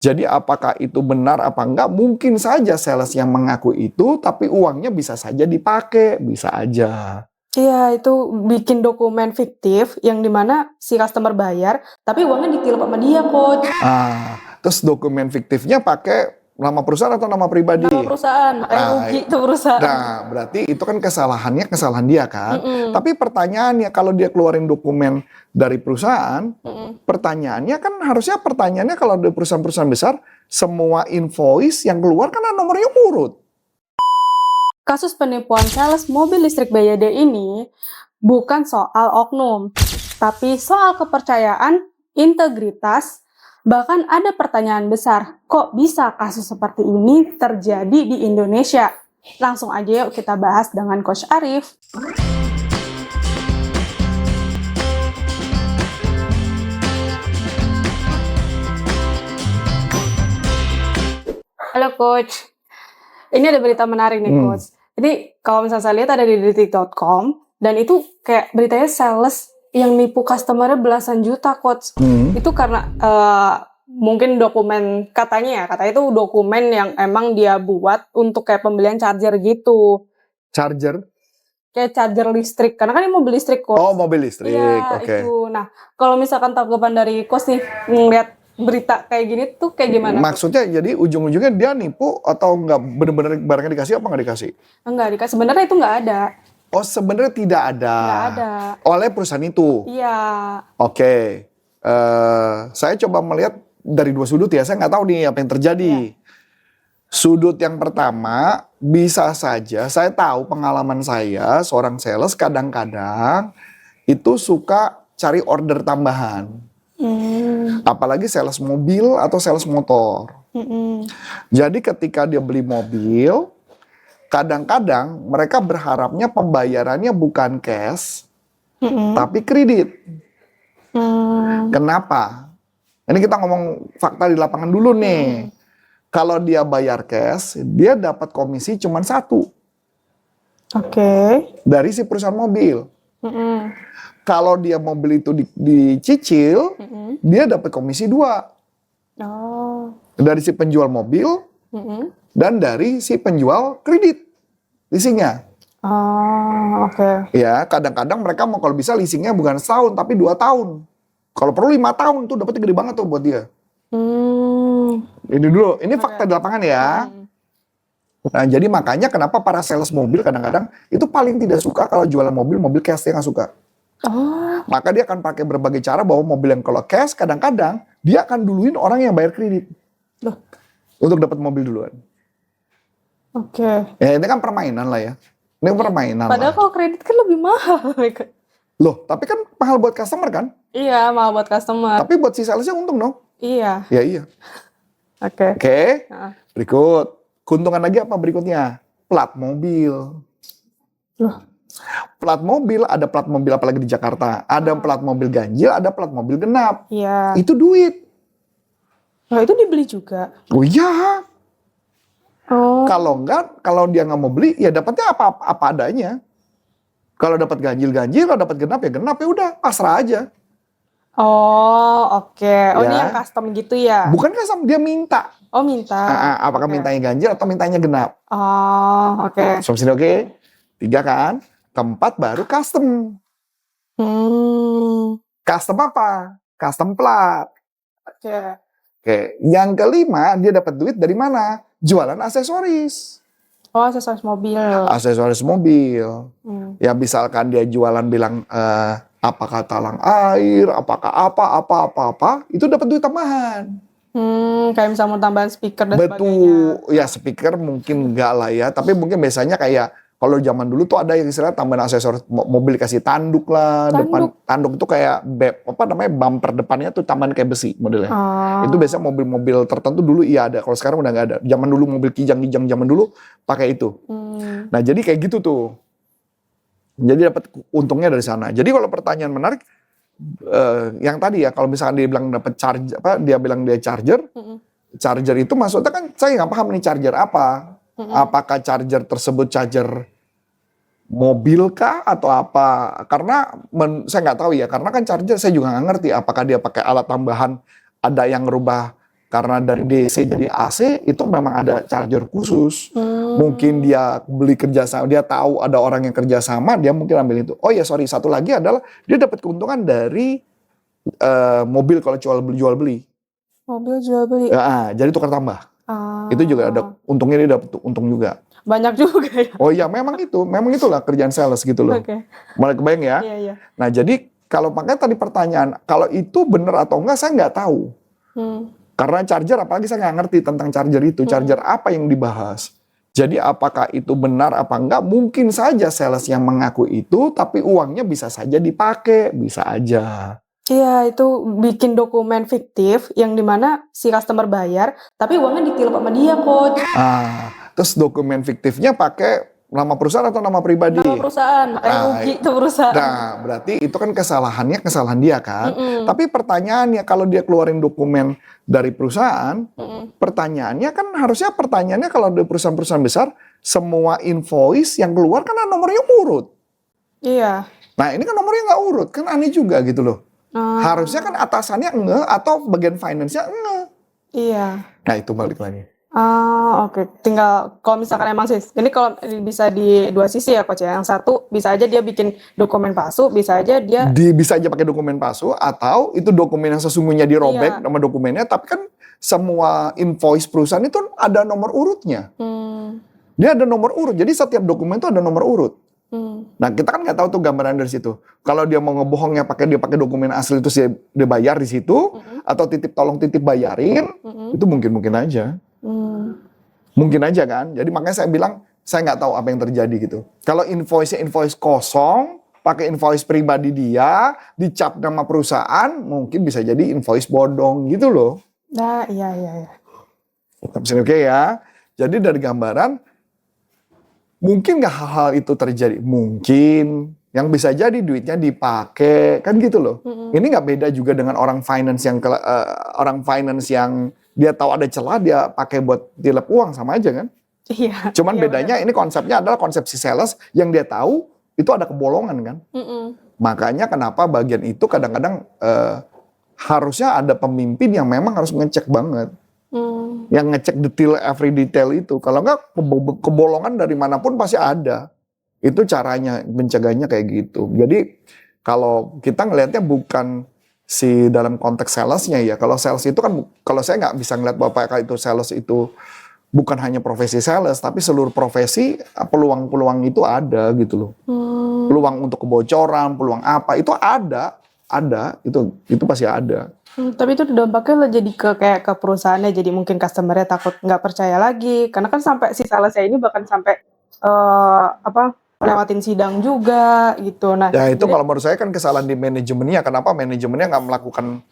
Jadi apakah itu benar apa enggak? Mungkin saja sales yang mengaku itu, tapi uangnya bisa saja dipakai, bisa aja. Iya, itu bikin dokumen fiktif yang dimana si customer bayar, tapi uangnya ditilep sama dia, Coach. Terus dokumen fiktifnya pakai nama perusahaan atau nama pribadi? Nama perusahaan, makanya rugi tuh perusahaan. Nah, berarti itu kan kesalahan dia kan. Tapi pertanyaannya kalau dia keluarin dokumen dari perusahaan, pertanyaannya kan harusnya kalau ada perusahaan-perusahaan besar, semua invoice yang keluar kan nomornya urut. Kasus penipuan sales mobil listrik BYD ini bukan soal oknum, tapi soal kepercayaan, integritas, bahkan ada pertanyaan besar, kok bisa kasus seperti ini terjadi di Indonesia? Langsung aja yuk kita bahas dengan Coach Arif. Halo Coach, ini ada berita menarik nih Coach. Jadi kalau misalnya saya lihat ada di detik.com dan itu kayak beritanya sales yang nipu customer-nya belasan juta Coach. Itu karena mungkin dokumen katanya itu dokumen yang emang dia buat untuk kayak pembelian charger gitu. Charger? Kayak charger listrik, karena kan ini mobil listrik Coach. Oh, mobil listrik, iya, oke. Itu. Nah, kalau misalkan tanggapan dari Coach nih ngeliat berita kayak gini tuh kayak gimana? Maksudnya jadi ujung-ujungnya dia nipu atau nggak bener-bener barangnya dikasih apa nggak dikasih? Enggak dikasih, sebenarnya itu nggak ada. Oh, sebenarnya tidak ada. Nggak ada. Oleh perusahaan itu? Iya. Oke. Saya coba melihat dari dua sudut ya, saya nggak tahu nih apa yang terjadi. Iya. Sudut yang pertama, bisa saja, saya tahu pengalaman saya, seorang sales kadang-kadang itu suka cari order tambahan. Apalagi sales mobil atau sales motor. Jadi ketika dia beli mobil, kadang-kadang mereka berharapnya pembayarannya bukan cash, tapi kredit. Kenapa? Ini kita ngomong fakta di lapangan dulu nih. Kalau dia bayar cash, dia dapat komisi cuma 1. Oke. Dari si perusahaan mobil. Kalau dia mobil itu dicicil, dia dapat komisi 2. Oh. Dari si penjual mobil, dan dari si penjual kredit leasingnya. Oh, oke. Ya, kadang-kadang mereka mau kalau bisa leasingnya bukan setahun, tapi 2 tahun. Kalau perlu 5 tahun tuh dapetnya gede banget tuh buat dia. Ini dulu, ini fakta di lapangan ya. Nah, jadi makanya kenapa para sales mobil kadang-kadang itu paling tidak suka kalau jualan mobil cash, dia nggak suka. Maka dia akan pakai berbagai cara bahwa mobil yang kalau cash kadang-kadang dia akan duluin orang yang bayar kredit. Loh. Untuk dapat mobil duluan. Oke. Ya ini kan permainan lah ya. Ini permainan. Padahal kalau kredit kan lebih mahal. Loh, tapi kan mahal buat customer kan? Iya, mahal buat customer. Tapi buat si salesnya untung dong. Iya. Ya iya. Oke. Berikut. Keuntungan lagi apa berikutnya? Plat mobil. Loh. Plat mobil, ada plat mobil apalagi di Jakarta. Ada plat mobil ganjil, ada plat mobil genap. Iya. Itu duit. Nah, itu dibeli juga. Oh iya. Oh. Kalau dia nggak mau beli, ya dapatnya apa adanya. Kalau dapat ganjil, kalau dapat genap ya udah pasrah aja. Oh, oke. Oh, ini Ya. yang custom gitu ya? Bukan custom, dia minta. Oh, minta. Apakah mintanya ganjil atau mintanya genap? Oh, oke. Sampai sini oke? 3 kan? Keempat baru custom. Custom apa? Custom plat. Oke. Yang kelima, dia dapat duit dari mana? Jualan aksesoris. Oh, aksesoris mobil. Aksesoris mobil. Ya misalkan dia jualan bilang apakah talang air, apakah apa, itu dapat duit tambahan. Kayak misalnya mau tambahan speaker dan sebagainya. Betul, ya speaker mungkin enggak lah ya, tapi mungkin biasanya kayak kalau zaman dulu tuh ada yang istilah tambahan aksesoris mobil dikasih tanduk lah, depan tanduk itu kayak bumper depannya tuh tambahan kayak besi modelnya. Itu biasanya mobil-mobil tertentu dulu iya ada, kalau sekarang udah nggak ada. Zaman dulu mobil kijang-kijang zaman dulu pakai itu. Nah jadi kayak gitu tuh. Jadi dapat untungnya dari sana. Jadi kalau pertanyaan menarik, yang tadi ya kalau misalkan dia bilang dapat charger, dia bilang dia charger, charger itu maksudnya kan saya nggak paham nih charger apa. Apakah charger tersebut charger mobil kah atau apa? Karena saya nggak tahu ya, karena kan charger saya juga nggak ngerti apakah dia pakai alat tambahan, ada yang ngerubah karena dari DC jadi AC itu memang ada charger khusus. Mungkin dia beli kerjasama, dia tahu ada orang yang kerjasama, dia mungkin ambil itu. Oh ya sorry, satu lagi adalah dia dapat keuntungan dari mobil kalau jual beli. Mobil jual beli. Ya, jadi tukar tambah. Itu juga ada untungnya, dia dapat untung juga. Banyak juga ya. Oh iya, memang itulah kerjaan sales gitu loh. Oke. Mulai kebayang ya. Iya. Nah jadi kalau makanya tadi pertanyaan, kalau itu benar atau enggak saya nggak tahu. Karena charger, apalagi saya nggak ngerti tentang charger itu. Charger apa yang dibahas? Jadi apakah itu benar apa enggak? Mungkin saja sales yang mengaku itu, tapi uangnya bisa saja dipakai, bisa aja. Iya, itu bikin dokumen fiktif yang dimana si customer bayar, tapi uangnya ditilep sama dia, Coach. Terus dokumen fiktifnya pakai nama perusahaan atau nama pribadi? Nama perusahaan, makanya rugi tuh perusahaan. Nah, berarti itu kan kesalahan dia kan. Tapi pertanyaannya kalau dia keluarin dokumen dari perusahaan, pertanyaannya kan harusnya kalau di perusahaan-perusahaan besar, semua invoice yang keluar kan nomornya urut. Iya. Nah ini kan nomornya nggak urut, kan aneh juga gitu loh. Harusnya kan atasannya nge atau bagian finance-nya nge. Iya. Nah itu balik lagi. Oke. Tinggal kalau misalkan emang sih, ini kalau bisa di dua sisi ya Coach ya. Yang satu bisa aja dia bikin dokumen palsu, bisa aja dia Bisa aja pakai dokumen palsu, atau itu dokumen yang sesungguhnya dirobek nama dokumennya, tapi kan semua invoice perusahaan itu ada nomor urutnya. Dia ada nomor urut, jadi setiap dokumen itu ada nomor urut. Nah kita kan nggak tahu tuh gambaran dari situ. Kalau dia mau ngebohongnya dia pakai dokumen asli itu dia bayar di situ, atau tolong titip bayarin, itu mungkin aja. Mungkin aja kan. Jadi makanya saya bilang saya nggak tahu apa yang terjadi gitu. Kalau invoice kosong, pakai invoice pribadi dia, dicap nama perusahaan, mungkin bisa jadi invoice bodong gitu loh. Nah, iya. Oke ya. Jadi dari gambaran, mungkin nggak hal-hal itu terjadi? Mungkin. Yang bisa jadi duitnya dipakai, kan gitu loh. Ini nggak beda juga dengan orang finance yang dia tahu ada celah, dia pakai buat dilep uang, sama aja kan? Iya. Cuman bedanya ini konsepnya adalah konsep si sales yang dia tahu itu ada kebolongan kan? Makanya kenapa bagian itu kadang-kadang harusnya ada pemimpin yang memang harus ngecek banget. Yang ngecek every detail itu. Kalau nggak kebolongan dari manapun pasti ada. Itu caranya mencegahnya kayak gitu. Jadi kalau kita ngelihatnya bukan si dalam konteks salesnya ya. Kalau sales itu kan, kalau saya nggak bisa ngeliat bahwa itu sales itu bukan hanya profesi sales, tapi seluruh profesi peluang-peluang itu ada gitu loh. Peluang untuk kebocoran, peluang apa itu ada itu pasti ada. Tapi itu dampaknya jadi kayak ke perusahaannya, jadi mungkin customer-nya takut nggak percaya lagi, karena kan sampai si salesnya ini bahkan sampai lewatin sidang juga gitu. Nah, ya itu kalau menurut saya kan kesalahan di manajemennya. Kenapa manajemennya nggak melakukan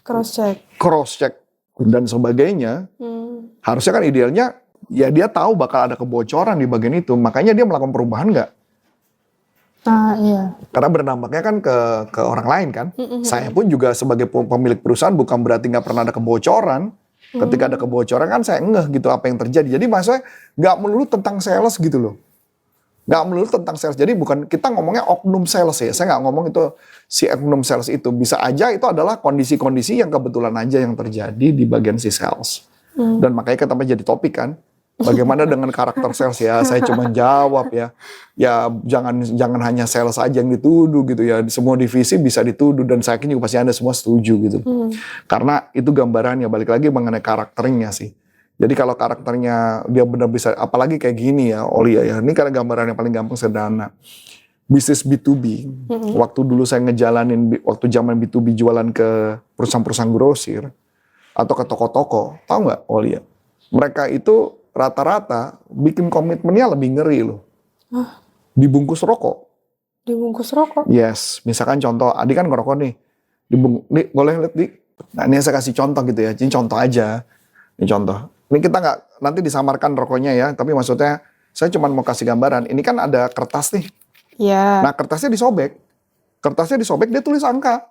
cross check dan sebagainya? Harusnya kan idealnya ya dia tahu bakal ada kebocoran di bagian itu, makanya dia melakukan perubahan nggak? Iya. Karena berdampaknya kan ke orang lain kan. Saya pun juga sebagai pemilik perusahaan bukan berarti nggak pernah ada kebocoran. Ketika ada kebocoran kan saya ngeh gitu apa yang terjadi. Jadi maksudnya nggak melulu tentang sales gitu loh. Nggak melulu tentang sales. Jadi bukan kita ngomongnya oknum sales ya. Saya nggak ngomong itu si oknum sales itu. Bisa aja itu adalah kondisi-kondisi yang kebetulan aja yang terjadi di bagian si sales. Dan makanya kenapa jadi topik kan. Bagaimana dengan karakter sales ya? Saya cuma jawab ya. Ya jangan hanya sales aja yang dituduh gitu ya. Semua divisi bisa dituduh dan saya yakin juga pasti Anda semua setuju gitu. Karena itu gambarannya, balik lagi mengenai karakternya sih. Jadi kalau karakternya dia benar bisa, apalagi kayak gini ya, Olia ya. Ini karena gambaran yang paling gampang sederhana. Bisnis B2B. Waktu dulu saya ngejalanin, waktu zaman B2B jualan ke perusahaan-perusahaan grosir atau ke toko-toko, tahu nggak Olia? Mereka itu rata-rata bikin komitmennya lebih ngeri loh. Dibungkus rokok. Dibungkus rokok? Yes. Misalkan contoh, Adi kan ngerokok nih. Nih, boleh lihat di. Nah ini saya kasih contoh gitu ya. Ini contoh aja. Ini contoh. Ini kita nggak nanti disamarkan rokoknya ya. Tapi maksudnya saya cuma mau kasih gambaran. Ini kan ada kertas nih. Iya. Nah kertasnya disobek. Kertasnya disobek dia tulis angka.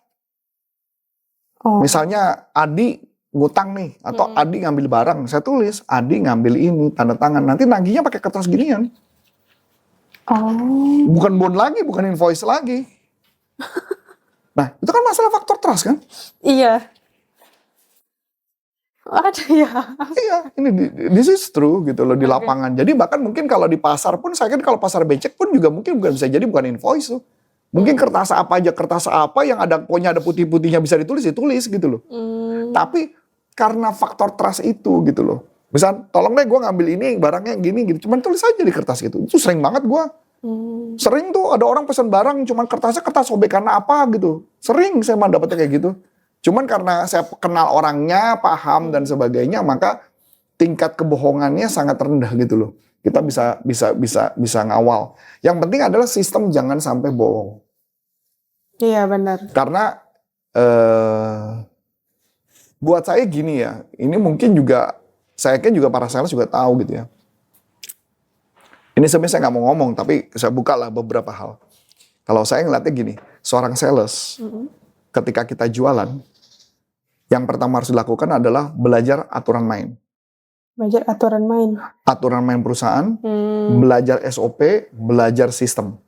Misalnya Adi ngutang nih, atau Adi ngambil barang, saya tulis Adi ngambil ini, tanda tangan, nanti nagihnya pakai kertas ginian. Bukan bond lagi, bukan invoice lagi. Nah itu kan masalah faktor trust kan? Iya. Ada ya. Iya, this is true gitu loh di Oke. lapangan. Jadi bahkan mungkin kalau di pasar pun, saya kan kalau pasar becek pun juga mungkin bukan bisa jadi bukan invoice tuh. Mungkin kertas apa aja, kertas apa yang ada pokoknya ada putih-putihnya bisa ditulis gitu loh. Tapi karena faktor trust itu gitu loh. Misal, tolong deh gue ngambil ini barangnya gini gitu. Cuman tulis aja di kertas gitu. Itu sering banget gue. Sering tuh ada orang pesan barang cuman kertasnya kertas sobek karena apa gitu. Sering saya mah dapetnya kayak gitu. Cuman karena saya kenal orangnya, paham dan sebagainya, maka tingkat kebohongannya sangat rendah gitu loh. Kita bisa ngawal. Yang penting adalah sistem jangan sampai bohong. Iya benar. Karena buat saya gini ya, ini mungkin juga saya kan juga para sales juga tahu gitu ya. Ini sebenarnya saya nggak mau ngomong, tapi saya buka lah beberapa hal. Kalau saya ngeliatnya gini, seorang sales ketika kita jualan, yang pertama harus dilakukan adalah belajar aturan main. Belajar aturan main. Aturan main perusahaan, belajar SOP, belajar sistem.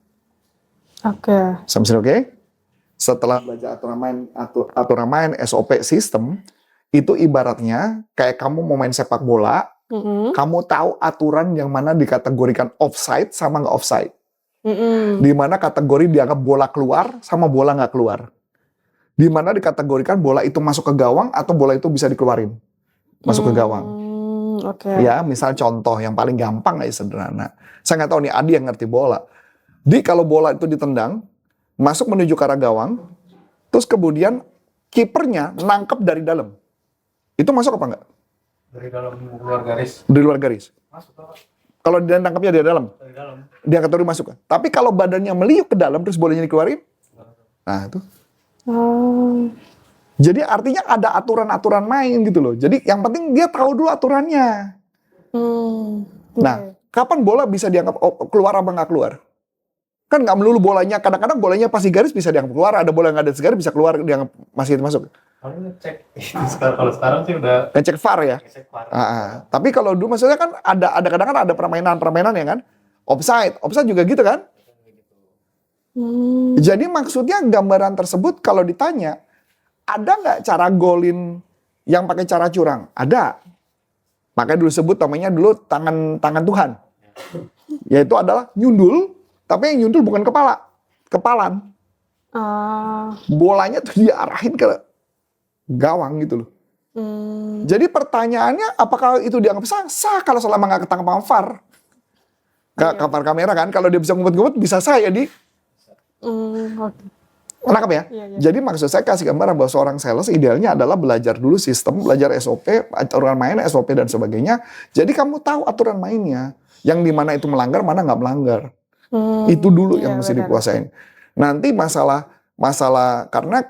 Oke. Sampai oke? Setelah belajar aturan main SOP sistem, itu ibaratnya kayak kamu mau main sepak bola, kamu tahu aturan yang mana dikategorikan offside sama nggak offside. Di mana kategori dianggap bola keluar sama bola nggak keluar. Di mana dikategorikan bola itu masuk ke gawang atau bola itu bisa dikeluarin masuk ke gawang. Oke. Ya, misal contoh yang paling gampang aja sederhana. Saya nggak tahu nih Adi yang ngerti bola. Kalau bola itu ditendang, masuk menuju ke arah gawang, terus kemudian kipernya nangkep dari dalam. Itu masuk apa enggak? Dari dalam luar garis. Di luar garis. Masuk Pak. Kalau dia nangkepnya dari dalam, Dari dalam. dia kategori masuk. Tapi kalau badannya meliuk ke dalam terus bolanya dikeluarin, nah itu. Jadi artinya ada aturan-aturan main gitu loh. Jadi yang penting dia tahu dulu aturannya. Nah, kapan bola bisa dianggap keluar apa nggak keluar? Kan nggak melulu bolanya. Kadang-kadang bolanya pas di garis bisa dianggap keluar. Ada bola yang nggak ada di garis bisa keluar, dianggap masih masuk. Paling ngecek. Kalau sekarang sih udah Ngecek VAR ya. ngecek VAR. Tapi kalau dulu maksudnya kan ada kadang-kadang ada permainan ya kan. Offside juga gitu kan. Jadi maksudnya gambaran tersebut kalau ditanya, ada nggak cara golin yang pakai cara curang? Ada. Makanya dulu sebut namanya dulu tangan Tuhan. Yaitu adalah nyundul, tapi yang nyundul bukan kepalan. Bolanya tuh diarahin ke gawang gitu loh. Jadi pertanyaannya apakah itu dianggap sah? Sah kalau selama nggak ketangkap sama VAR. Kapal kamera kan, kalau dia bisa ngumpet-ngumpet bisa sah ya di. Nangkap ya? Iya. Jadi maksud saya kasih gambaran bahwa seorang sales idealnya adalah belajar dulu sistem, belajar SOP, aturan main, SOP dan sebagainya. Jadi kamu tahu aturan mainnya. Yang di mana itu melanggar, mana nggak melanggar. Itu dulu yang mesti dikuasain. Nanti masalah karena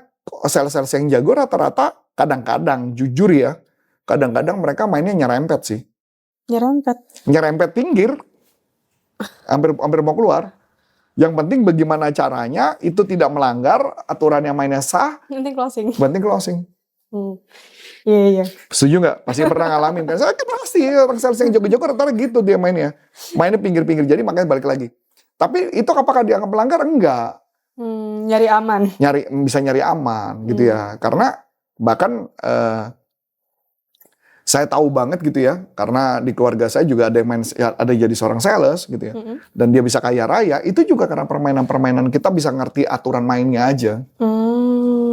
sales-sales yang jago rata-rata kadang-kadang jujur ya, kadang-kadang mereka mainnya nyerempet sih. Nyerempet pinggir. Hampir mau keluar. Yang penting bagaimana caranya itu tidak melanggar aturan yang mainnya sah. Penting closing. Iya. Setuju nggak? Pasti pernah ngalamin kan? Saya kan pasti orang sales yang jago-jago rata-rata gitu dia mainnya. Mainnya pinggir-pinggir. Jadi makanya balik lagi. Tapi itu apakah dianggap melanggar? Enggak. Nyari aman. Bisa nyari aman gitu ya. Karena bahkan saya tahu banget gitu ya, karena di keluarga saya juga ada yang ada jadi seorang sales gitu ya, dan dia bisa kaya raya, itu juga karena permainan-permainan kita bisa ngerti aturan mainnya aja.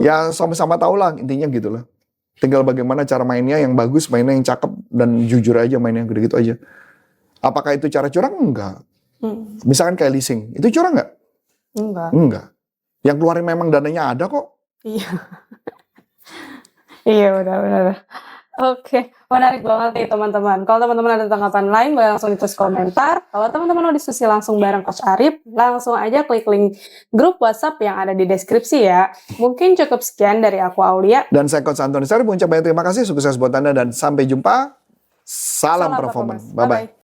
Ya sama-sama tahu lah intinya gitu lah. Tinggal bagaimana cara mainnya yang bagus, mainnya yang cakep, dan jujur aja mainnya gitu-gitu aja. Apakah itu cara curang? Enggak. Misalkan kayak leasing, itu curang nggak? Enggak. Yang keluarin memang dananya ada kok. Iya. Iya benar. Oke, menarik banget nih teman-teman. Kalau teman-teman ada tanggapan lain, boleh langsung ditulis komentar. Kalau teman-teman mau diskusi langsung bareng Coach Arif, langsung aja klik link grup WhatsApp yang ada di deskripsi ya. Mungkin cukup sekian dari aku Aulia. Dan saya Coach Antoni Sarif, mengucapkan terima kasih, sukses buat Anda, dan sampai jumpa. Salam performance. Bye-bye.